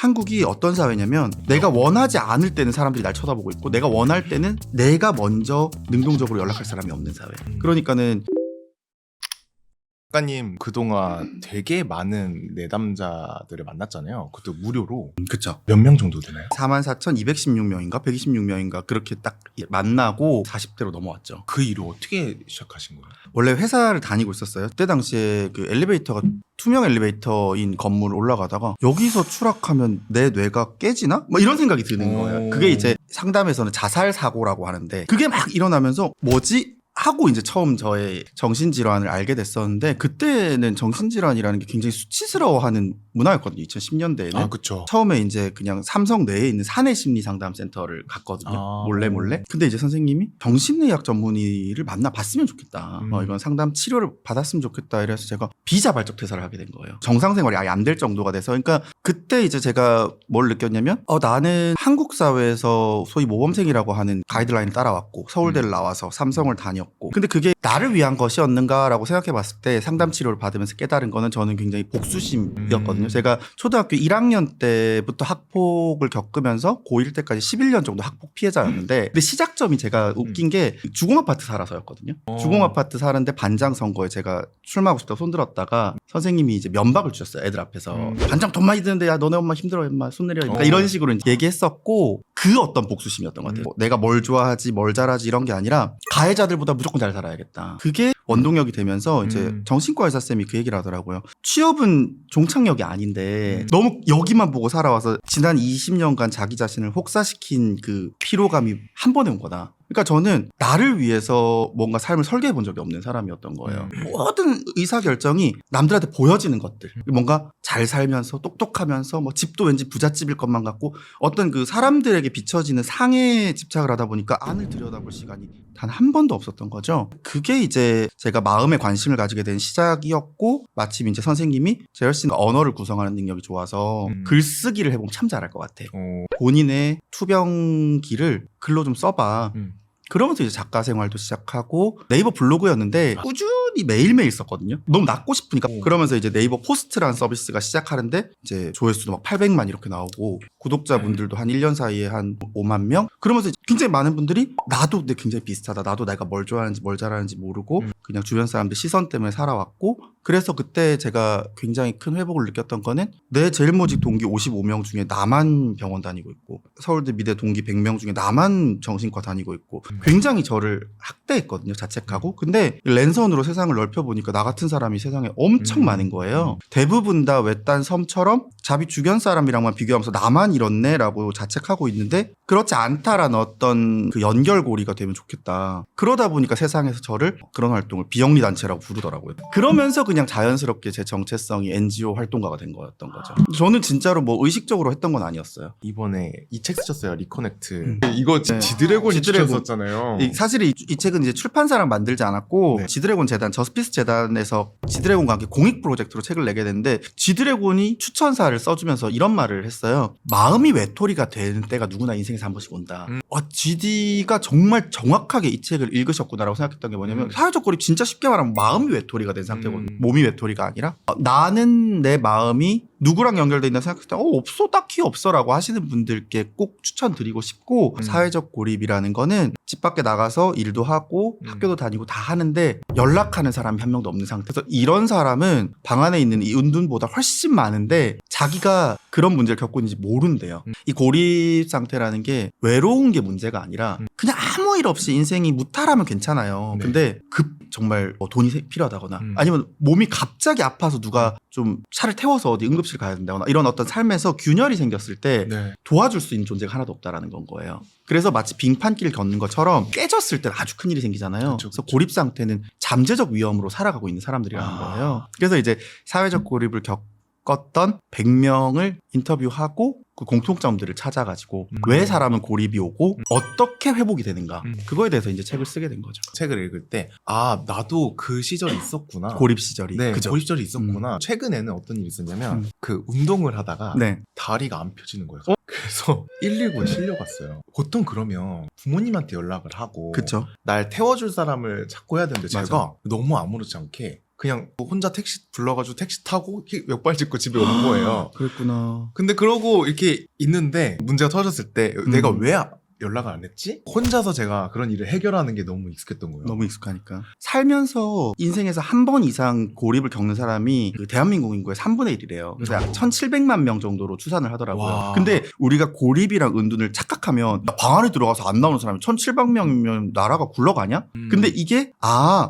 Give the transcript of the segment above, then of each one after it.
한국이 어떤 사회냐면 내가 원하지 않을 때는 사람들이 날 쳐다보고 있고 내가 원할 때는 내가 먼저 능동적으로 연락할 사람이 없는 사회. 그러니까는 작가님 그동안 되게 많은 내담자들을 만났잖아요. 그것도 무료로. 그쵸. 몇 명 정도 되나요? 44,216명인가 126명인가 그렇게 딱 만나고 40대로 넘어왔죠. 그 일을 어떻게 시작하신 거예요? 원래 회사를 다니고 있었어요. 그때 당시에 그 엘리베이터가 투명 엘리베이터인 건물을 올라가다가 여기서 추락하면 내 뇌가 깨지나? 뭐 이런 생각이 드는 거예요. 그게 이제 상담에서는 자살 사고라고 하는데 그게 막 일어나면서 뭐지? 하고 이제 처음 저의 정신질환을 알게 됐었는데 그때는 정신질환이라는 게 굉장히 수치스러워하는 문화였거든요. 2010년대에는. 아, 그쵸. 처음에 이제 그냥 삼성 내에 있는 사내심리상담센터를 갔거든요. 몰래. 근데 이제 선생님이 정신의학 전문의를 만나봤으면 좋겠다. 이건 상담 치료를 받았으면 좋겠다. 이래서 제가 비자발적 퇴사를 하게 된 거예요. 정상생활이 아예 안 될 정도가 돼서. 그러니까 그때 이제 제가 뭘 느꼈냐면 나는 한국 사회에서 소위 모범생이라고 하는 가이드라인을 따라왔고 서울대를 나와서 삼성을 다녔고 근데 그게 나를 위한 것이었는가라고 생각해 봤을 때 상담 치료를 받으면서 깨달은 거는 저는 굉장히 복수심이었거든요. 제가 초등학교 1학년 때부터 학폭을 겪으면서 고1 때까지 11년 정도 학폭 피해자였는데 근데 시작점이 제가 웃긴 게 주공아파트 살아서였거든요. 주공아파트 사는데 반장 선거에 제가 출마하고 싶다고 손들었다가 선생님이 이제 면박을 주셨어요. 애들 앞에서. 반장 돈 많이 드는데 야 너네 엄마 힘들어 임마 손 내려. 그러니까 이런 식으로 이제 얘기했었고 그 어떤 복수심이었던 것 같아요. 내가 뭘 좋아하지 뭘 잘하지 이런 게 아니라 가해자들보다 무조건 잘 살아야겠다. 그게 원동력이 되면서 이제 정신과 의사쌤이 그 얘기를 하더라고요. 취업은 종착역이 아닌데 너무 여기만 보고 살아와서 지난 20년간 자기 자신을 혹사시킨 그 피로감이 한 번에 온 거다. 그러니까 저는 나를 위해서 뭔가 삶을 설계해 본 적이 없는 사람이었던 거예요. 모든 의사결정이 남들한테 보여지는 것들. 뭔가 잘 살면서 똑똑하면서 뭐 집도 왠지 부잣집일 것만 같고 어떤 그 사람들에게 비춰지는 상에 집착을 하다 보니까 안을 들여다볼 시간이 단 한 번도 없었던 거죠. 그게 이제 제가 마음에 관심을 가지게 된 시작이었고 마침 이제 선생님이 재열 씨는 언어를 구성하는 능력이 좋아서 글쓰기를 해보면 참 잘할 것 같아. 본인의 투병기를 글로 좀 써봐. 그러면서 이제 작가 생활도 시작하고 네이버 블로그였는데 꾸준히 매일매일 썼거든요. 너무 낫고 싶으니까. 그러면서 이제 네이버 포스트라는 서비스가 시작하는데 이제 조회수도 막 800만 이렇게 나오고 구독자분들도 한 1년 사이에 한 5만 명? 그러면서 굉장히 많은 분들이 나도 근데 굉장히 비슷하다. 나도 내가 뭘 좋아하는지 뭘 잘하는지 모르고 그냥 주변 사람들 시선 때문에 살아왔고 그래서 그때 제가 굉장히 큰 회복을 느꼈던 거는 내 제일 모직 동기 55명 중에 나만 병원 다니고 있고 서울대 미대 동기 100명 중에 나만 정신과 다니고 있고 굉장히 저를 학대했거든요. 자책하고. 근데 랜선으로 세상을 넓혀보니까 나 같은 사람이 세상에 엄청 많은 거예요. 대부분 다 외딴 섬처럼 자기 주변 사람이랑만 비교하면서 나만 이렇네 라고 자책하고 있는데 그렇지 않다라는 어떤 그 연결고리가 되면 좋겠다. 그러다 보니까 세상에서 저를 그런 활동을 비영리 단체라고 부르더라고요. 그러면서 그냥 자연스럽게 제 정체성이 NGO 활동가가 된 거였던 거죠. 저는 진짜로 뭐 의식적으로 했던 건 아니었어요. 이번에 이 책 쓰셨어요. 리커넥트. 이거 네. 지드래곤이 지드래곤. 추천썼잖아요. 사실 이 책은 이제 출판사랑 만들지 않았고 네. 지드래곤 재단, 저스피스 재단에서 지드래곤과 함께 공익 프로젝트로 책을 내게 됐는데 지드래곤이 추천사를 써주면서 이런 말을 했어요. 마음이 외톨이가 되는 때가 누구나 인생에서 한 번씩 온다. GD가 정말 정확하게 이 책을 읽으셨구나라고 생각했던 게 뭐냐면 사회적 고립 진짜 쉽게 말하면 마음이 외톨이가 된 상태거든요. 몸이 외톨이가 아니라 나는 내 마음이 누구랑 연결돼 있나 생각했을 때 없어 딱히 없어라고 하시는 분들께 꼭 추천드리고 싶고 사회적 고립이라는 거는 집 밖에 나가서 일도 하고 학교도 다니고 다 하는데 연락하는 사람이 한 명도 없는 상태에서 이런 사람은 방 안에 있는 이 은둔보다 훨씬 많은데 자기가 그런 문제를 겪고 있는지 모른대요. 이 고립 상태라는 게 외로운 게 문제가 아니라 그냥 아무 일 없이 인생이 무탈하면 괜찮아요. 근데 정말 돈이 필요하다거나 아니면 몸이 갑자기 아파서 누가 좀 차를 태워서 어디 응급실 가야 된다거나 이런 어떤 삶에서 균열이 생겼을 때 도와줄 수 있는 존재가 하나도 없다라는 건 거예요. 그래서 마치 빙판길 걷는 것처럼 깨졌을 때 아주 큰일이 생기잖아요. 그래서 고립 상태는 잠재적 위험으로 살아가고 있는 사람들이라는 거예요. 그래서 이제 사회적 고립을 겪었던 100명을 인터뷰하고 그 공통점들을 찾아가지고 왜 사람은 고립이 오고 어떻게 회복이 되는가 그거에 대해서 이제 책을 쓰게 된 거죠. 책을 읽을 때 나도 그 시절이 있었구나. 고립 시절이. 네, 그죠? 고립 시절이 있었구나. 최근에는 어떤 일이 있었냐면 그 운동을 하다가 네. 다리가 안 펴지는 거예요. 그래서 119에 실려갔어요. 보통 그러면 부모님한테 연락을 하고 그쵸. 날 태워줄 사람을 찾고 해야 되는데 맞아. 제가 너무 아무렇지 않게 그냥 뭐 혼자 택시 불러가지고 택시 타고 역발 짚고 집에 오는 거예요. 그랬구나. 근데 그러고 이렇게 있는데 문제가 터졌을 때 내가 왜 연락을 안 했지? 혼자서 제가 그런 일을 해결하는 게 너무 익숙했던 거예요. 너무 익숙하니까. 살면서 인생에서 한 번 이상 고립을 겪는 사람이 그 대한민국 인구의 3분의 1이래요. 그래서 약 1,700만 명 정도로 추산을 하더라고요. 와. 근데 우리가 고립이랑 은둔을 착각하면 방 안에 들어가서 안 나오는 사람이 1,700명이면 나라가 굴러가냐? 근데 이게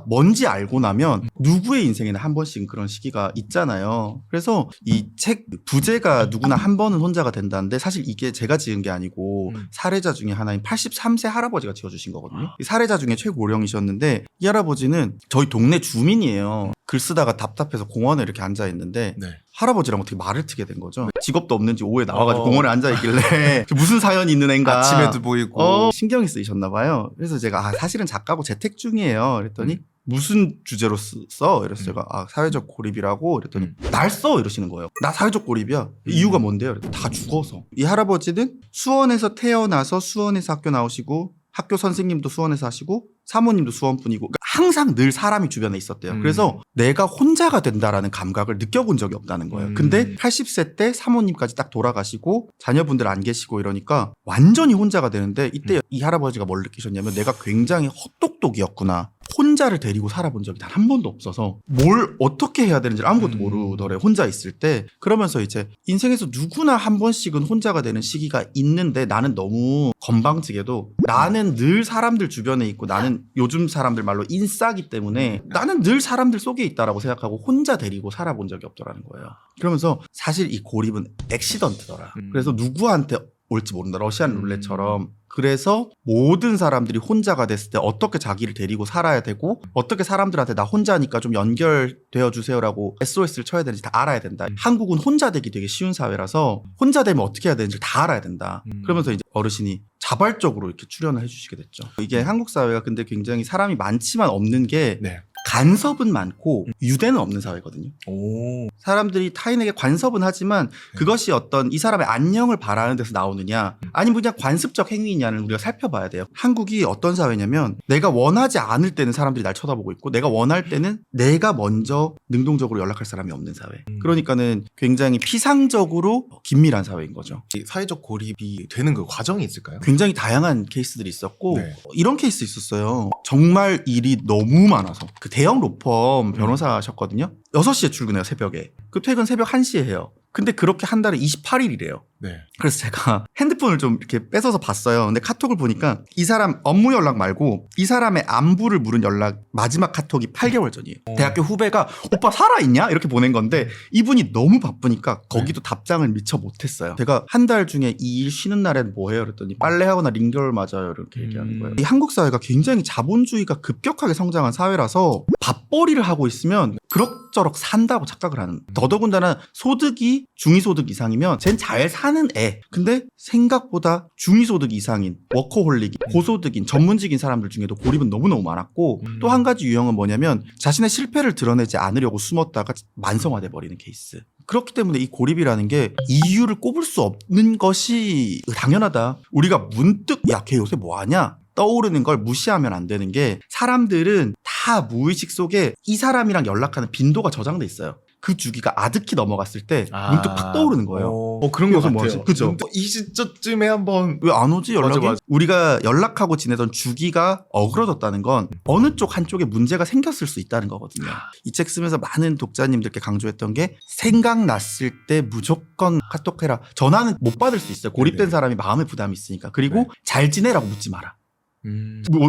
뭔지 알고 나면 누구의 인생에는 한 번씩 그런 시기가 있잖아요. 그래서 이 책 부제가 누구나 한 번은 혼자가 된다는데 사실 이게 제가 지은 게 아니고 사례자 중에 하나인 83세 할아버지가 지어주신 거거든요. 이 사례자 중에 최고령이셨는데 이 할아버지는 저희 동네 주민이에요. 글 쓰다가 답답해서 공원에 이렇게 앉아있는데 네. 할아버지랑 어떻게 말을 트게 된 거죠. 직업도 없는지 오후에 나와가지고 공원에 앉아있길래 무슨 사연이 있는 앤가. 아침에도 보이고. 신경이 쓰이셨나 봐요. 그래서 제가 사실은 작가고 재택 중이에요. 그랬더니 무슨 주제로 써? 이래서 제가 사회적 고립이라고 그랬더니 날 써? 이러시는 거예요. 나 사회적 고립이야. 이유가 뭔데요? 그랬더니 다 죽어서. 이 할아버지는 수원에서 태어나서 수원에서 학교 나오시고 학교 선생님도 수원에서 하시고 사모님도 수원분이고 항상 늘 사람이 주변에 있었대요. 그래서 내가 혼자가 된다라는 감각을 느껴본 적이 없다는 거예요. 근데 80세 때 사모님까지 딱 돌아가시고 자녀분들 안 계시고 이러니까 완전히 혼자가 되는데 이때 이 할아버지가 뭘 느끼셨냐면 내가 굉장히 헛똑똑이었구나. 혼자를 데리고 살아본 적이 단 한 번도 없어서 뭘 어떻게 해야 되는지 아무것도 모르더래. 혼자 있을 때. 그러면서 이제 인생에서 누구나 한 번씩은 혼자가 되는 시기가 있는데 나는 너무 건방지게도 나는 늘 사람들 주변에 있고 나는 요즘 사람들 말로 인싸기 때문에 나는 늘 사람들 속에 있다라고 생각하고 혼자 데리고 살아본 적이 없더라는 거예요. 그러면서 사실 이 고립은 액시던트더라. 그래서 누구한테 올지 모른다. 러시안 룰렛처럼. 그래서 모든 사람들이 혼자가 됐을 때 어떻게 자기를 데리고 살아야 되고 어떻게 사람들한테 나 혼자니까 좀 연결되어 주세요라고 SOS를 쳐야 되는지 다 알아야 된다. 한국은 혼자 되기 되게 쉬운 사회라서 혼자 되면 어떻게 해야 되는지 다 알아야 된다. 그러면서 이제 어르신이 자발적으로 이렇게 출연을 해주시게 됐죠. 이게 한국 사회가 근데 굉장히 사람이 많지만 없는 게 네. 간섭은 많고 유대는 없는 사회거든요. 오. 사람들이 타인에게 관섭은 하지만 그것이 어떤 이 사람의 안녕을 바라는 데서 나오느냐 아니면 그냥 관습적 행위냐는 우리가 살펴봐야 돼요. 한국이 어떤 사회냐면 내가 원하지 않을 때는 사람들이 날 쳐다보고 있고 내가 원할 때는 내가 먼저 능동적으로 연락할 사람이 없는 사회. 그러니까는 굉장히 피상적으로 긴밀한 사회인 거죠. 이 사회적 고립이 되는 그 과정이 있을까요? 굉장히 다양한 케이스들이 있었고 네. 이런 케이스 있었어요. 정말 일이 너무 많아서 그 대형 로펌 변호사셨거든요. 6시에 출근해요, 새벽에. 그 퇴근 새벽 1시에 해요. 근데 그렇게 한 달에 28일이래요. 네. 그래서 제가 핸드폰을 좀 이렇게 뺏어서 봤어요. 근데 카톡을 보니까 이 사람 업무 연락 말고 이 사람의 안부를 물은 연락 마지막 카톡이 8개월 전이에요. 대학교 후배가 오빠 살아있냐? 이렇게 보낸 건데 이분이 너무 바쁘니까 거기도 답장을 미처 못했어요. 제가 한 달 중에 이 일 쉬는 날엔 뭐 해요? 그랬더니 빨래하거나 링결 맞아요. 이렇게 얘기하는 거예요. 이 한국 사회가 굉장히 자본주의가 급격하게 성장한 사회라서 밥벌이를 하고 있으면 그럭저럭 산다고 착각을 하는. 더더군다나 소득이 중위소득 이상이면 쟨 잘 사는 애. 근데 생각보다 중위소득 이상인 워커홀릭, 고소득인 전문직인 사람들 중에도 고립은 너무너무 많았고 또 한 가지 유형은 뭐냐면 자신의 실패를 드러내지 않으려고 숨었다가 만성화돼 버리는 케이스. 그렇기 때문에 이 고립이라는 게 이유를 꼽을 수 없는 것이 당연하다. 우리가 문득 야, 걔 요새 뭐 하냐? 떠오르는 걸 무시하면 안 되는 게 사람들은 다 무의식 속에 이 사람이랑 연락하는 빈도가 저장돼 있어요. 그 주기가 아득히 넘어갔을 때 문득 팍 떠오르는 거예요. 그런 거 요새 같아요. 뭐 하지? 그죠? 이 시점쯤에 한번 왜 안 오지 연락이? 맞아. 우리가 연락하고 지내던 주기가 어그러졌다는 건 어느 쪽 한쪽에 문제가 생겼을 수 있다는 거거든요. 이 책 쓰면서 많은 독자님들께 강조했던 게 생각났을 때 무조건 카톡해라. 전화는 못 받을 수 있어요. 고립된 네네. 사람이 마음의 부담이 있으니까. 그리고 네. 잘 지내라고 묻지 마라.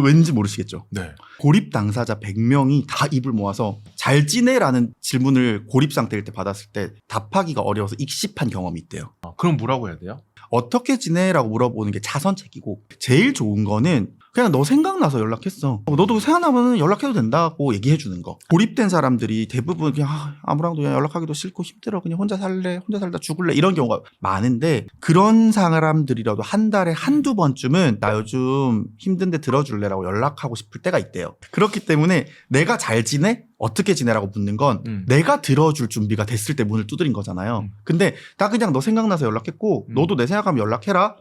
왠지 모르시겠죠? 네. 고립 당사자 100명이 다 입을 모아서 잘 지내라는 질문을 고립 상태일 때 받았을 때 답하기가 어려워서 익십한 경험이 있대요. 그럼 뭐라고 해야 돼요? 어떻게 지내라고 물어보는 게 자선책이고 제일 좋은 거는 그냥 너 생각나서 연락했어. 너도 생각나면 연락해도 된다고 얘기해 주는 거. 고립된 사람들이 대부분 그냥 아무랑도 그냥 연락하기도 싫고 힘들어. 그냥 혼자 살래. 혼자 살다 죽을래. 이런 경우가 많은데 그런 사람들이라도 한 달에 한두 번쯤은 나 요즘 힘든데 들어줄래라고 연락하고 싶을 때가 있대요. 그렇기 때문에 내가 잘 지내? 어떻게 지내라고 묻는 건 내가 들어줄 준비가 됐을 때 문을 두드린 거잖아요. 근데 나 그냥 너 생각나서 연락했고 너도 내 생각하면 연락해라.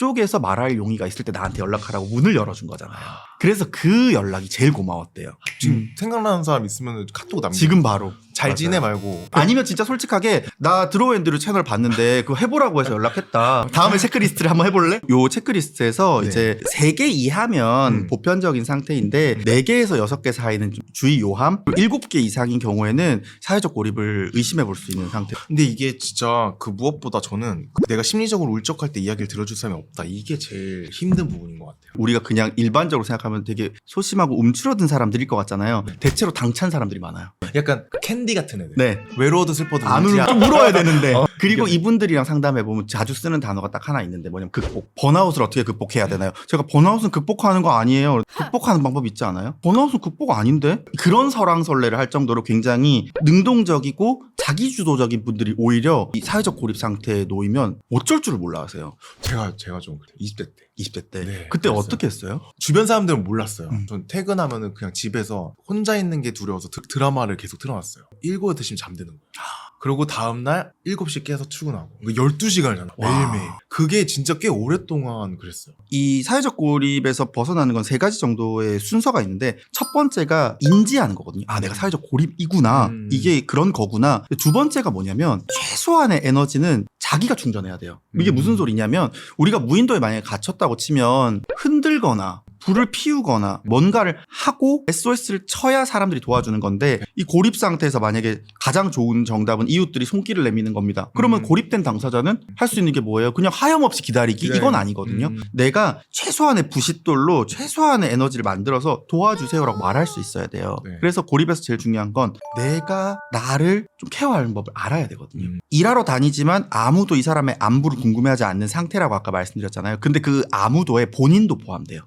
그쪽에서 말할 용의가 있을 때 나한테 연락하라고 문을 열어준 거잖아요. 그래서 그 연락이 제일 고마웠대요. 지금 생각나는 사람 있으면 카톡 남겨. 지금 바로. 잘 맞아요. 지내 말고. 아니면 진짜 솔직하게 나 드로우앤드류 채널 봤는데 그거 해보라고 해서 연락했다. 다음에 체크리스트를 한번 해볼래? 요 체크리스트에서 네. 이제 3개 이하면 보편적인 상태인데 4개에서 6개 사이는 좀 주의 요함, 7개 이상인 경우에는 사회적 고립을 의심해 볼 수 있는 상태. 근데 이게 진짜 그 무엇보다 저는 내가 심리적으로 울적할 때 이야기를 들어줄 사람이 없다. 이게 제일 힘든 부분인 것 같아요. 우리가 그냥 일반적으로 생각하면 되게 소심하고 움츠러든 사람들일 것 같잖아요. 대체로 당찬 사람들이 많아요. 약간 캔디 같은 애들. 네. 외로워도 슬퍼도 안 울지 울고 울어야 되는데. 어, 그리고 이게- 이분들이랑 상담해보면 자주 쓰는 단어가 딱 하나 있는데 뭐냐면 극복. 번아웃을 어떻게 극복해야 되나요? 제가 번아웃은 극복하는 거 아니에요. 극복하는 방법 있지 않아요? 번아웃은 극복 아닌데? 그런 설왕설래를 할 정도로 굉장히 능동적이고 자기주도적인 분들이 오히려 이 사회적 고립 상태에 놓이면 어쩔 줄을 몰라 하세요. 제가 좀 그래요. 20대 때. 20대 때. 네, 그때 그랬어요. 어떻게 했어요? 주변 사람들은 몰랐어요. 음. 전 퇴근하면은 그냥 집에서 혼자 있는 게 두려워서 드라마를 계속 틀어놨어요. 7, 8시면 잠드는 거예요. 그리고 다음날 7시 깨서 출근하고 12시간을 자는 거예요. 와. 매일매일. 그게 진짜 꽤 오랫동안 그랬어요. 이 사회적 고립에서 벗어나는 건 3가지 정도의 순서가 있는데 첫 번째가 인지하는 거거든요. 아, 내가 사회적 고립이구나. 이게 그런 거구나. 두 번째가 뭐냐면 최소한의 에너지는 자기가 충전해야 돼요. 이게 무슨 소리냐면 우리가 무인도에 만약에 갇혔다고 치면 흔들거나 불을 피우거나 뭔가를 하고 SOS를 쳐야 사람들이 도와주는 건데 이 고립 상태에서 만약에 가장 좋은 정답은 이웃들이 손길을 내미는 겁니다. 그러면 고립된 당사자는 할 수 있는 게 뭐예요? 그냥 하염없이 기다리기? 네. 이건 아니거든요. 내가 최소한의 부싯돌로 최소한의 에너지를 만들어서 도와주세요라고 말할 수 있어야 돼요. 네. 그래서 고립에서 제일 중요한 건 내가 나를 좀 케어하는 법을 알아야 되거든요. 음. 일하러 다니지만 아무도 이 사람의 안부를 궁금해하지 않는 상태라고 아까 말씀드렸잖아요. 근데 그 아무도에 본인도 포함돼요.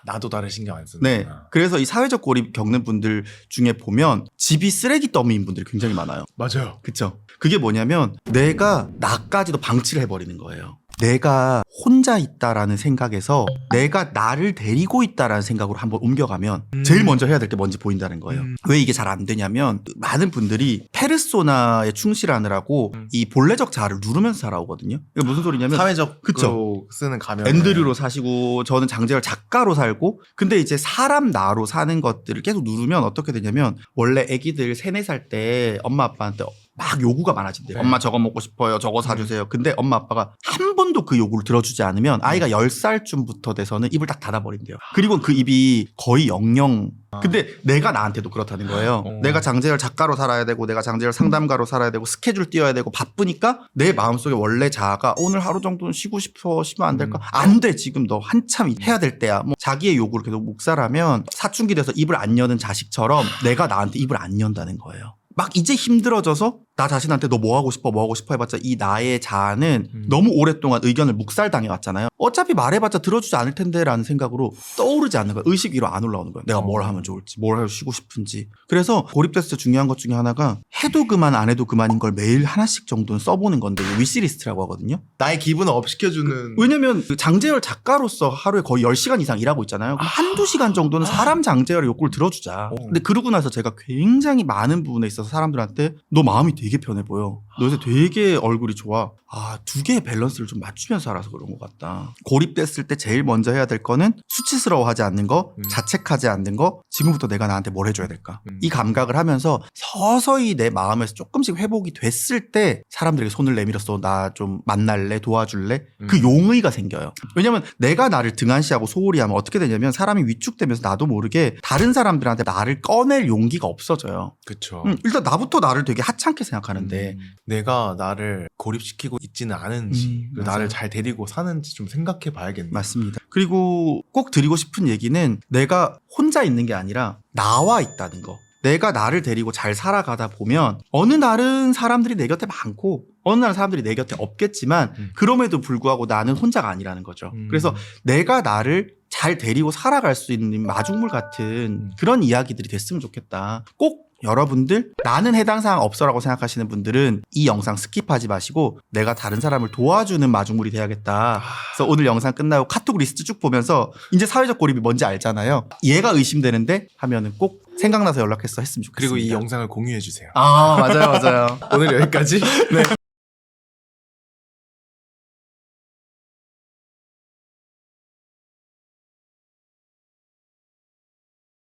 나도 나를 신경 안 네. 쓰는구나. 그래서 이 사회적 고립 겪는 분들 중에 보면 집이 쓰레기 더미인 분들이 굉장히 많아요. 맞아요. 그쵸? 그게 뭐냐면 내가 나까지도 방치를 해버리는 거예요. 내가 혼자 있다라는 생각에서 내가 나를 데리고 있다라는 생각으로 한번 옮겨가면 제일 먼저 해야 될 게 뭔지 보인다는 거예요. 왜 이게 잘 안 되냐면 많은 분들이 페르소나에 충실하느라고 이 본래적 자아를 누르면서 살아오거든요. 이게 무슨 소리냐면 사회적 그쵸. 쓰는 가면 앤드류로 사시고 저는 장재열 작가로 살고 근데 이제 사람 나로 사는 것들을 계속 누르면 어떻게 되냐면 원래 애기들 3, 4살 때 엄마 아빠한테 막 요구가 많아진대요. 네. 엄마 저거 먹고 싶어요. 저거 사주세요. 근데 엄마 아빠가 한 번도 그 요구를 들어주지 않으면 아이가 10살쯤부터 돼서는 입을 딱 닫아버린대요. 그리고 그 입이 거의 영영. 근데 내가 나한테도 그렇다는 거예요. 내가 장재열 작가로 살아야 되고 내가 장재열 상담가로 살아야 되고 스케줄 띄워야 되고 바쁘니까 내 마음속에 원래 자아가 오늘 하루 정도는 쉬고 싶어. 쉬면 안 될까? 안 돼. 지금 너 한참 해야 될 때야. 뭐 자기의 요구를 계속 묵살하면 사춘기 돼서 입을 안 여는 자식처럼 내가 나한테 입을 안 연다는 거예요. 막 이제 힘들어져서 나 자신한테 너 뭐 하고 싶어 해봤자 이 나의 자아는 너무 오랫동안 의견을 묵살당해 왔잖아요. 어차피 말해봤자 들어주지 않을 텐데라는 생각으로 떠오르지 않는 거예요. 의식 위로 안 올라오는 거예요. 내가 뭘 하면 좋을지, 뭘 하고 쉬고 싶은지. 그래서 고립됐을 때 중요한 것 중에 하나가 해도 그만 안 해도 그만인 걸 매일 하나씩 정도는 써보는 건데 위시리스트라고 하거든요. 나의 기분을 업시켜주는 왜냐면 그 장재열 작가로서 하루에 거의 10시간 이상 일하고 있잖아요. 그럼 한두 시간 정도는 사람 장재열의 욕구를 들어주자. 근데 그러고 나서 제가 굉장히 많은 부분에 있어서 사람들한테 너 마음이 되게 편해 보여. 너 요새 되게 얼굴이 좋아. 아, 2개의 밸런스를 좀 맞추면서 살아서 그런 것 같다. 고립됐을 때 제일 먼저 해야 될 거는 수치스러워하지 않는 거, 자책하지 않는 거, 지금부터 내가 나한테 뭘 해줘야 될까. 이 감각을 하면서 서서히 내 마음에서 조금씩 회복이 됐을 때 사람들에게 손을 내밀었어. 나 좀 만날래? 도와줄래? 그 용의가 생겨요. 왜냐면 내가 나를 등한시하고 소홀히 하면 어떻게 되냐면 사람이 위축되면서 나도 모르게 다른 사람들한테 나를 꺼낼 용기가 없어져요. 그쵸. 일단 나부터 나를 되게 하찮게 생각하는데 내가 나를 고립시키고 있지는 않은지 그리고 맞아요. 나를 잘 데리고 사는지 좀 생각해 봐야겠네. 맞습니다. 그리고 꼭 드리고 싶은 얘기는 내가 혼자 있는 게 아니라 나와 있다는 거. 내가 나를 데리고 잘 살아가다 보면 어느 날은 사람들이 내 곁에 많고 어느 날은 사람들이 내 곁에 없겠지만 그럼에도 불구하고 나는 혼자가 아니라는 거죠. 그래서 내가 나를 잘 데리고 살아갈 수 있는 마중물 같은 그런 이야기들이 됐으면 좋겠다. 꼭 여러분들 나는 해당 사항 없어라고 생각하시는 분들은 이 영상 스킵하지 마시고 내가 다른 사람을 도와주는 마중물이 돼야겠다. 그래서 오늘 영상 끝나고 카톡 리스트 쭉 보면서 이제 사회적 고립이 뭔지 알잖아요. 얘가 의심되는데 하면은 꼭 생각나서 연락했어 했으면 좋겠습니다. 그리고 이 영상을 공유해 주세요. 아, 맞아요. 오늘 여기까지. 네.